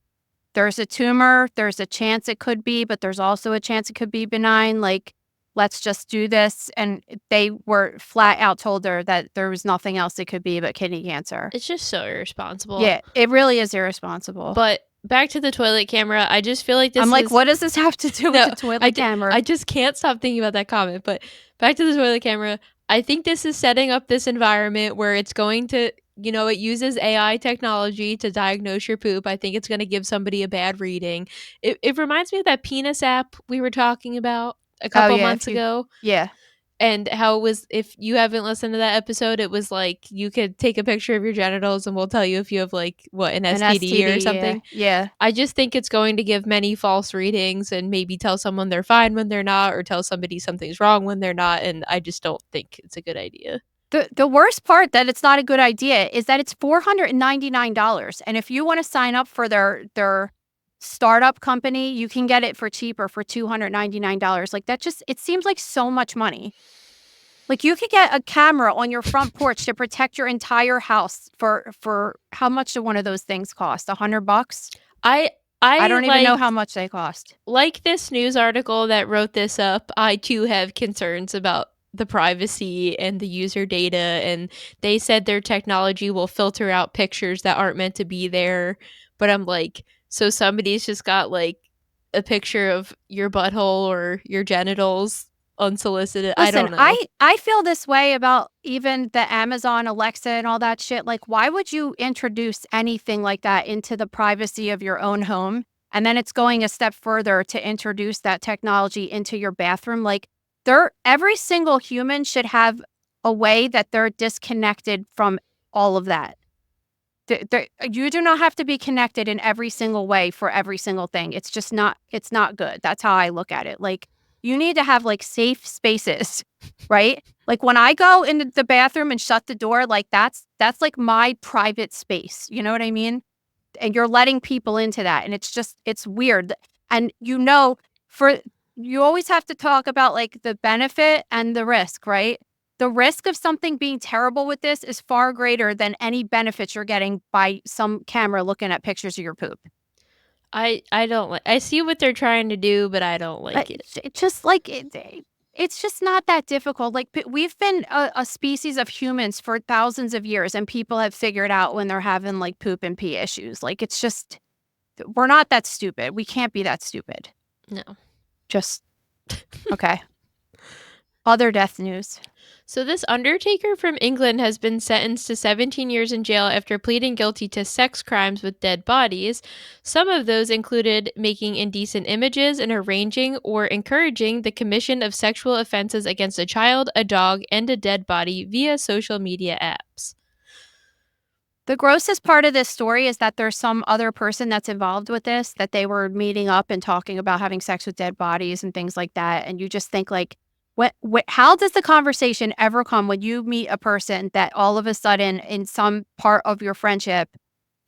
there's a tumor, there's a chance it could be, but there's also a chance it could be benign. Like, let's just do this. And they were flat out told her that there was nothing else it could be but kidney cancer.
It's just so irresponsible.
Yeah, it really is irresponsible.
But back to the toilet camera, I just feel like this
what does this have to do with the toilet camera?
I just can't stop thinking about that comment. But back to the toilet camera, I think this is setting up this environment where it's going to, you know, it uses AI technology to diagnose your poop. I think it's going to give somebody a bad reading. It reminds me of that penis app we were talking about a couple months ago.
Yeah.
And how it was, if you haven't listened to that episode, it was like you could take a picture of your genitals and we'll tell you if you have like an STD or something.
Yeah.
I just think it's going to give many false readings and maybe tell someone they're fine when they're not, or tell somebody something's wrong when they're not. And I just don't think it's a good idea.
The worst part that it's not a good idea is that it's $499. And if you want to sign up for their startup company, you can get it for cheaper for $299. Like, that just, it seems like so much money. Like, you could get a camera on your front porch to protect your entire house for how much do one of those things cost? $100? I don't even know how much they cost.
Like this news article that wrote this up, I too have concerns about the privacy and the user data, and they said their technology will filter out pictures that aren't meant to be there. But I'm like, so somebody's just got like a picture of your butthole or your genitals unsolicited. I
Listen,
don't know.
I feel this way about even the Amazon Alexa and all that shit. Like, why would you introduce anything like that into the privacy of your own home? And then it's going a step further to introduce that technology into your bathroom. Like, every single human should have a way that they're disconnected from all of that. You do not have to be connected in every single way for every single thing. It's just not, it's not good. That's how I look at it. Like, you need to have like safe spaces, right? Like when I go into the bathroom and shut the door, like that's like my private space. You know what I mean? And you're letting people into that. And it's just, it's weird. And for you always have to talk about like the benefit and the risk, right? The risk of something being terrible with this is far greater than any benefits you're getting by some camera looking at pictures of your poop.
I don't like. I see what they're trying to do, but I don't like it.
It's just like it's just not that difficult. Like we've been a species of humans for thousands of years, and people have figured out when they're having like poop and pee issues. Like it's just we're not that stupid. We can't be that stupid.
No.
Just okay. Other death news.
So this Undertaker from England has been sentenced to 17 years in jail after pleading guilty to sex crimes with dead bodies. Some of those included making indecent images and arranging or encouraging the commission of sexual offenses against a child, a dog, and a dead body via social media apps.
The grossest part of this story is that there's some other person that's involved with this, that they were meeting up and talking about having sex with dead bodies and things like that. And you just think like, how does the conversation ever come when you meet a person that all of a sudden in some part of your friendship,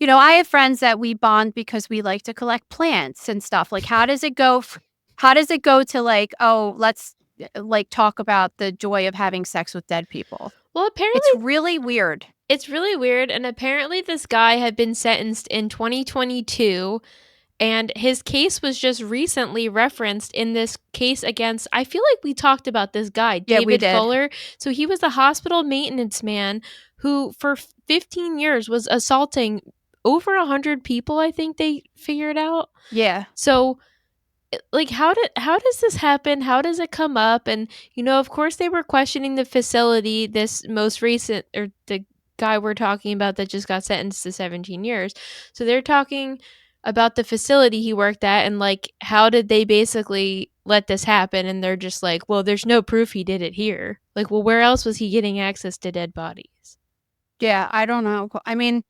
I have friends that we bond because we like to collect plants and stuff. Like, how does it go? How does it go to like, oh, let's like talk about the joy of having sex with dead people?
Well, apparently
it's really weird.
It's really weird. And apparently this guy had been sentenced in 2022. And his case was just recently referenced in this case against, I feel like we talked about this guy, David Fuller. So he was a hospital maintenance man who for 15 years was assaulting over 100 people, I think they figured out.
Yeah.
So like how does this happen? How does it come up? And of course they were questioning the facility, this most recent, or the guy we're talking about that just got sentenced to 17 years. So they're talking about the facility he worked at and like how did they basically let this happen, and they're just like, well, there's no proof he did it here. Like, well, where else was he getting access to dead bodies?
Yeah, I don't know. I mean,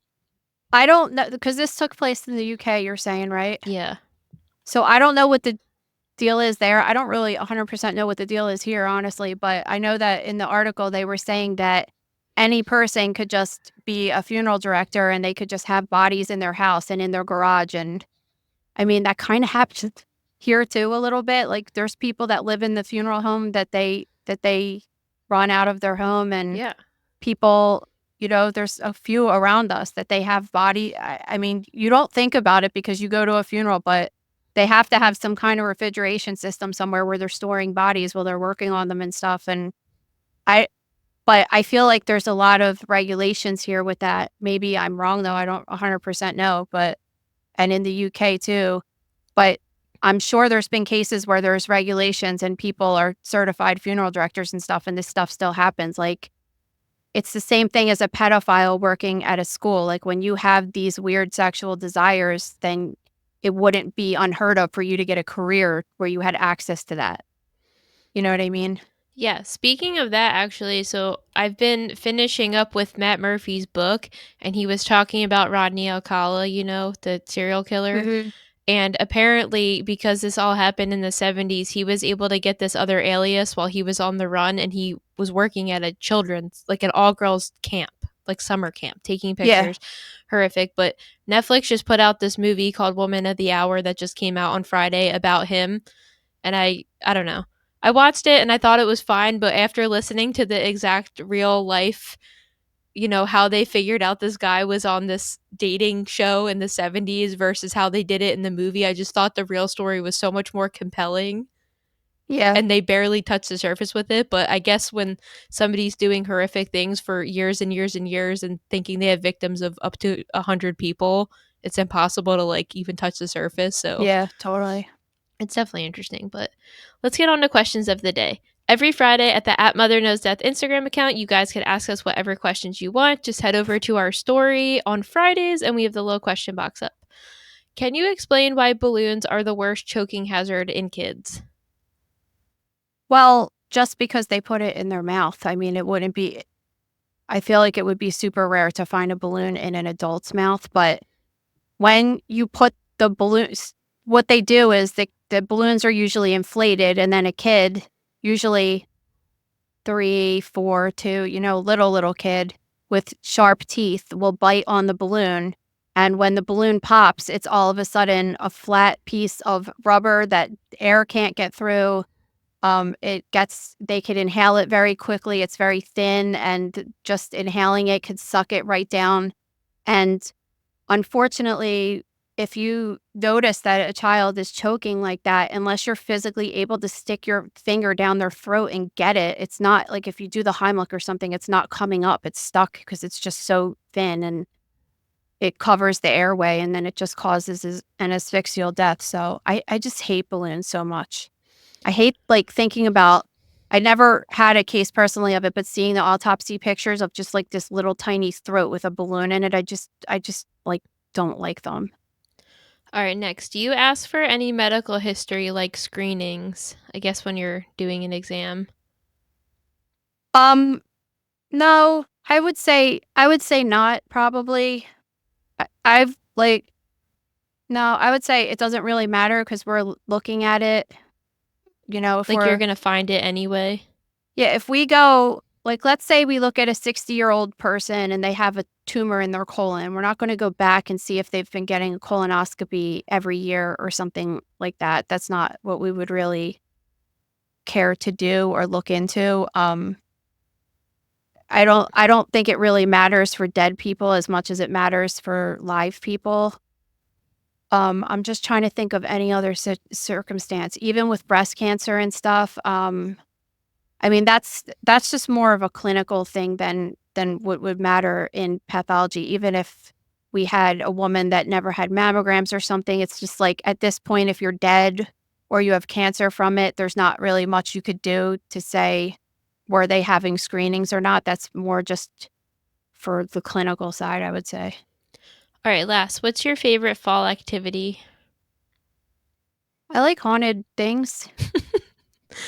I don't know, because this took place in the UK, you're saying, right?
Yeah.
So I don't know what the deal is there. I don't really 100% know what the deal is here, honestly, but I know that in the article they were saying that any person could just be a funeral director and they could just have bodies in their house and in their garage. And I mean, that kind of happens here too a little bit. Like there's people that live in the funeral home that they run out of their home, and people, there's a few around us that they have body. I mean, you don't think about it because you go to a funeral, but they have to have some kind of refrigeration system somewhere where they're storing bodies while they're working on them and stuff. And but I feel like there's a lot of regulations here with that. Maybe I'm wrong, though. I don't 100% know, and in the UK too. But I'm sure there's been cases where there's regulations and people are certified funeral directors and stuff, and this stuff still happens. Like, it's the same thing as a pedophile working at a school. Like, when you have these weird sexual desires, then it wouldn't be unheard of for you to get a career where you had access to that. You know what I mean?
Yeah, speaking of that, actually, so I've been finishing up with Matt Murphy's book, and he was talking about Rodney Alcala, the serial killer.
Mm-hmm.
And apparently, because this all happened in the 70s, he was able to get this other alias while he was on the run, and he was working at a children's, like an all-girls camp, like summer camp, taking pictures. Yeah. Horrific. But Netflix just put out this movie called Woman of the Hour that just came out on Friday about him. And I don't know. I watched it and I thought it was fine, but after listening to the exact real life, how they figured out this guy was on this dating show in the 70s versus how they did it in the movie, I just thought the real story was so much more compelling.
Yeah.
And they barely touched the surface with it. But I guess when somebody's doing horrific things for years and years and years and thinking they have victims of up to 100 people, it's impossible to like even touch the surface. So
yeah, totally.
It's definitely interesting, but let's get on to questions of the day. Every Friday at the @MotherKnowsDeath Instagram account, you guys can ask us whatever questions you want. Just head over to our story on Fridays, and we have the little question box up. Can you explain why balloons are the worst choking hazard in kids?
Well, just because they put it in their mouth, I mean, I feel like it would be super rare to find a balloon in an adult's mouth, but when you put the balloons, what they do is the balloons are usually inflated, and then a kid, usually 3, 4, 2, little kid with sharp teeth will bite on the balloon. And when the balloon pops, it's all of a sudden a flat piece of rubber that air can't get through. They could inhale it very quickly. It's very thin, and just inhaling it could suck it right down. And unfortunately, if you notice that a child is choking like that, unless you're physically able to stick your finger down their throat and get it, it's not like if you do the Heimlich or something, it's not coming up. It's stuck because it's just so thin and it covers the airway, and then it just causes an asphyxial death. So I just hate balloons so much. I hate thinking about. I never had a case personally of it, but seeing the autopsy pictures of just this little tiny throat with a balloon in it, I just don't like them.
All right, next. Do you ask for any medical history like screenings, I guess when you're doing an exam?
No, I would say not, probably. I've no, I would say it doesn't really matter because we're looking at it, if
Like
we're,
you're going to find it anyway?
yeah, if we go, let's say we look at a 60-year-old person and they have a tumor in their colon. We're not going to go back and see if they've been getting a colonoscopy every year or something like that. That's not what we would really care to do or look into. I don't think it really matters for dead people as much as it matters for live people. I'm just trying to think of any other circumstance, even with breast cancer and stuff. I mean, that's just more of a clinical thing than what would matter in pathology. Even if we had a woman that never had mammograms or something, it's just at this point, if you're dead or you have cancer from it, there's not really much you could do to say, were they having screenings or not? That's more just for the clinical side, I would say.
All right, last. What's your favorite fall activity?
I like haunted things.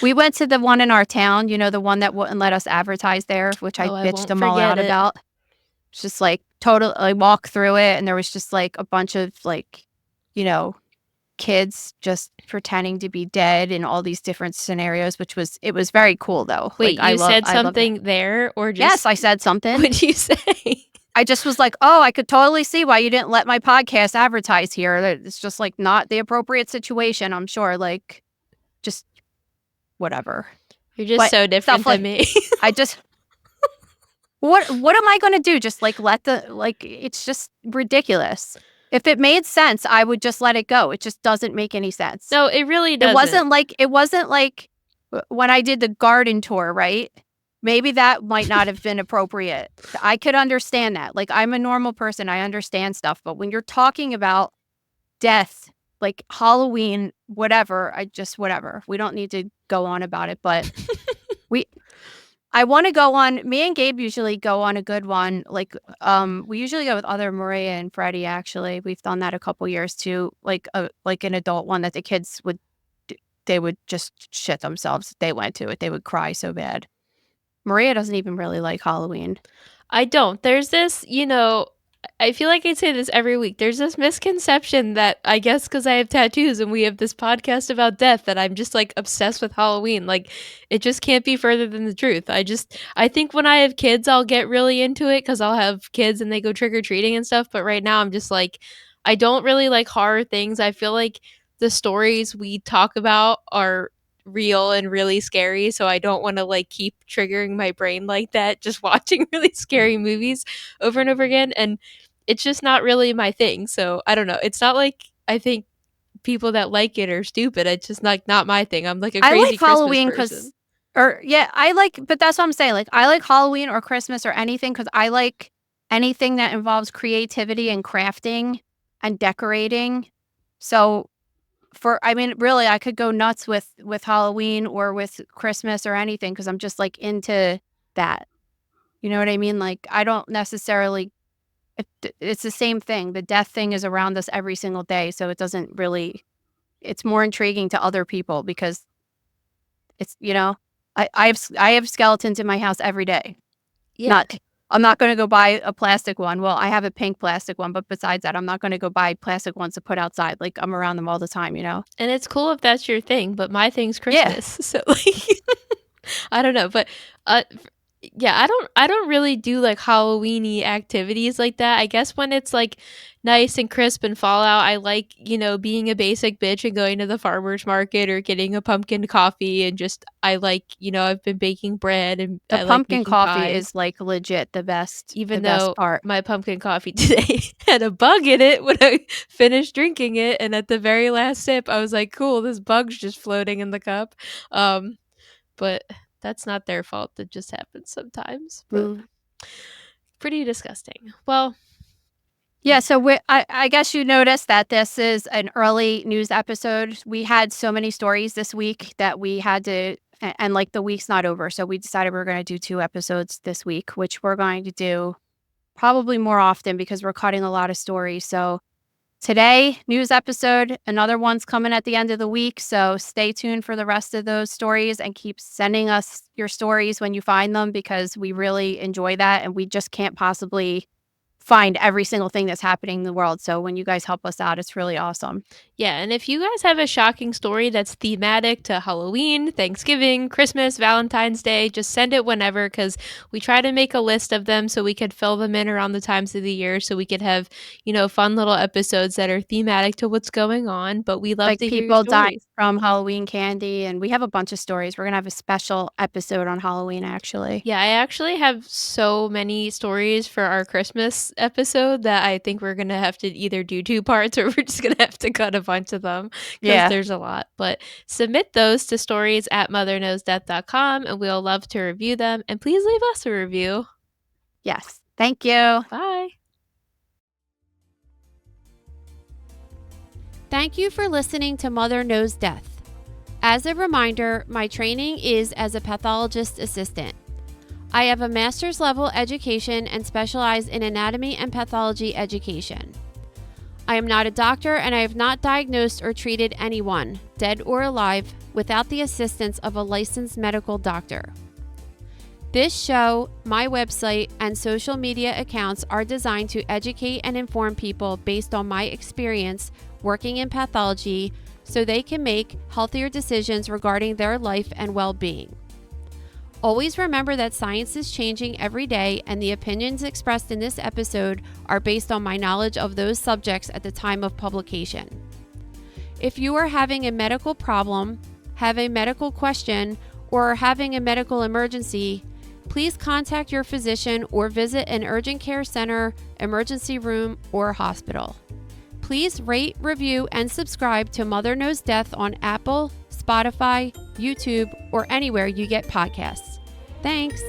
We went to the one in our town, the one that wouldn't let us advertise there, which I
Oh, I
bitched
won't
them all
forget
out
it.
about. It's just total. I walked through it, and there was just a bunch of you know, kids just pretending to be dead in all these different scenarios, it was very cool though.
Wait,
I
you said
I love that.
something there or just
Yes, I said something.
What'd you say?
I just was oh, I could totally see why you didn't let my podcast advertise here. It's just not the appropriate situation, I'm sure. Just whatever.
You're just
But
so different
stuff
than me.
I just what am I going to do? Just let it's just ridiculous. If it made sense, I would just let it go. It just doesn't make any sense.
No, it really doesn't.
It wasn't like when I did the garden tour, right? Maybe that might not have been appropriate. I could understand that. I'm a normal person. I understand stuff. But when you're talking about death, Halloween, whatever, whatever. We don't need to go on about it. But I want to go on. Me and Gabe usually go on a good one. We usually go with other Maria and Freddie. Actually, we've done that a couple years too. Like an adult one that the kids they would just shit themselves if they went to it. They would cry so bad. Maria doesn't even really like Halloween.
I don't. There's this, I feel like I say this every week. There's this misconception that I guess because I have tattoos and we have this podcast about death that I'm just obsessed with Halloween. It just can't be further than the truth. I think when I have kids, I'll get really into it because I'll have kids and they go trick or treating and stuff. But right now I'm just I don't really like horror things. I feel like the stories we talk about are real and really scary, so I don't want to keep triggering my brain like that just watching really scary movies over and over again, and it's just not really my thing. So I don't know, it's not I think people that like it are stupid. It's just not my thing. I'm a crazy
I like
Christmas
Halloween
person.
but that's what I'm saying. I like Halloween or Christmas or anything because I like anything that involves creativity and crafting and decorating. So really, I could go nuts with Halloween or with Christmas or anything because I'm just like into that. You know what I mean? Like, I don't necessarily, it's the same thing. The death thing is around us every single day. So it doesn't really, it's more intriguing to other people because it's, I have skeletons in my house every day.
Yeah.
I'm not going to go buy a plastic one. Well, I have a pink plastic one, but besides that, I'm not going to go buy plastic ones to put outside. Like, I'm around them all the time,
And it's cool if that's your thing, but my thing's
Yeah.
Christmas. So like I don't know, but yeah, I don't really do like Halloweeny activities like that. I guess when it's like nice and crisp and Fallout, I like, being a basic bitch and going to the farmer's market or getting a pumpkin coffee and just I like, I've been baking bread and
The
I like
pumpkin
making
coffee
pies.
is like legit the best
Even
the best
though
part.
my pumpkin coffee today had a bug in it when I finished drinking it, and at the very last sip, I was like, "Cool, this bug's just floating in the cup." But that's not their fault. It just happens sometimes. But pretty disgusting. Well,
Yeah, so I guess you noticed that this is an early news episode. We had so many stories this week that we had to, and like the week's not over, so we decided we were going to do 2 episodes this week, which we're going to do probably more often because we're cutting a lot of stories. So today, news episode, another one's coming at the end of the week, so stay tuned for the rest of those stories and keep sending us your stories when you find them because we really enjoy that and we just can't possibly find every single thing that's happening in the world. So when you guys help us out, it's really awesome.
yeah, and if you guys have a shocking story that's thematic to Halloween, Thanksgiving, Christmas, Valentine's Day, just send it whenever because we try to make a list of them so we could fill them in around the times of the year so we could have, fun little episodes that are thematic to what's going on. But we love
Like
to hear your
people dying
stories.
from Halloween candy, and we have a bunch of stories. We're gonna have a special episode on Halloween, actually.
Yeah, I actually have so many stories for our Christmas episode that I think we're going to have to either do 2 parts or we're just going to have to cut a bunch of them because
Yeah.
there's a lot. But submit those to stories@motherknowsdeath.com and we'll love to review them. And please leave us a review.
Yes. Thank you.
Bye.
Thank you for listening to Mother Knows Death. As a reminder, my training is as a pathologist assistant. I have a master's level education and specialize in anatomy and pathology education. I am not a doctor and I have not diagnosed or treated anyone, dead or alive, without the assistance of a licensed medical doctor. This show, my website, and social media accounts are designed to educate and inform people based on my experience working in pathology so they can make healthier decisions regarding their life and well-being. Always remember that science is changing every day and the opinions expressed in this episode are based on my knowledge of those subjects at the time of publication. If you are having a medical problem, have a medical question, or are having a medical emergency, please contact your physician or visit an urgent care center, emergency room, or hospital. Please rate, review, and subscribe to Mother Knows Death on Apple, Spotify, YouTube, or anywhere you get podcasts. Thanks.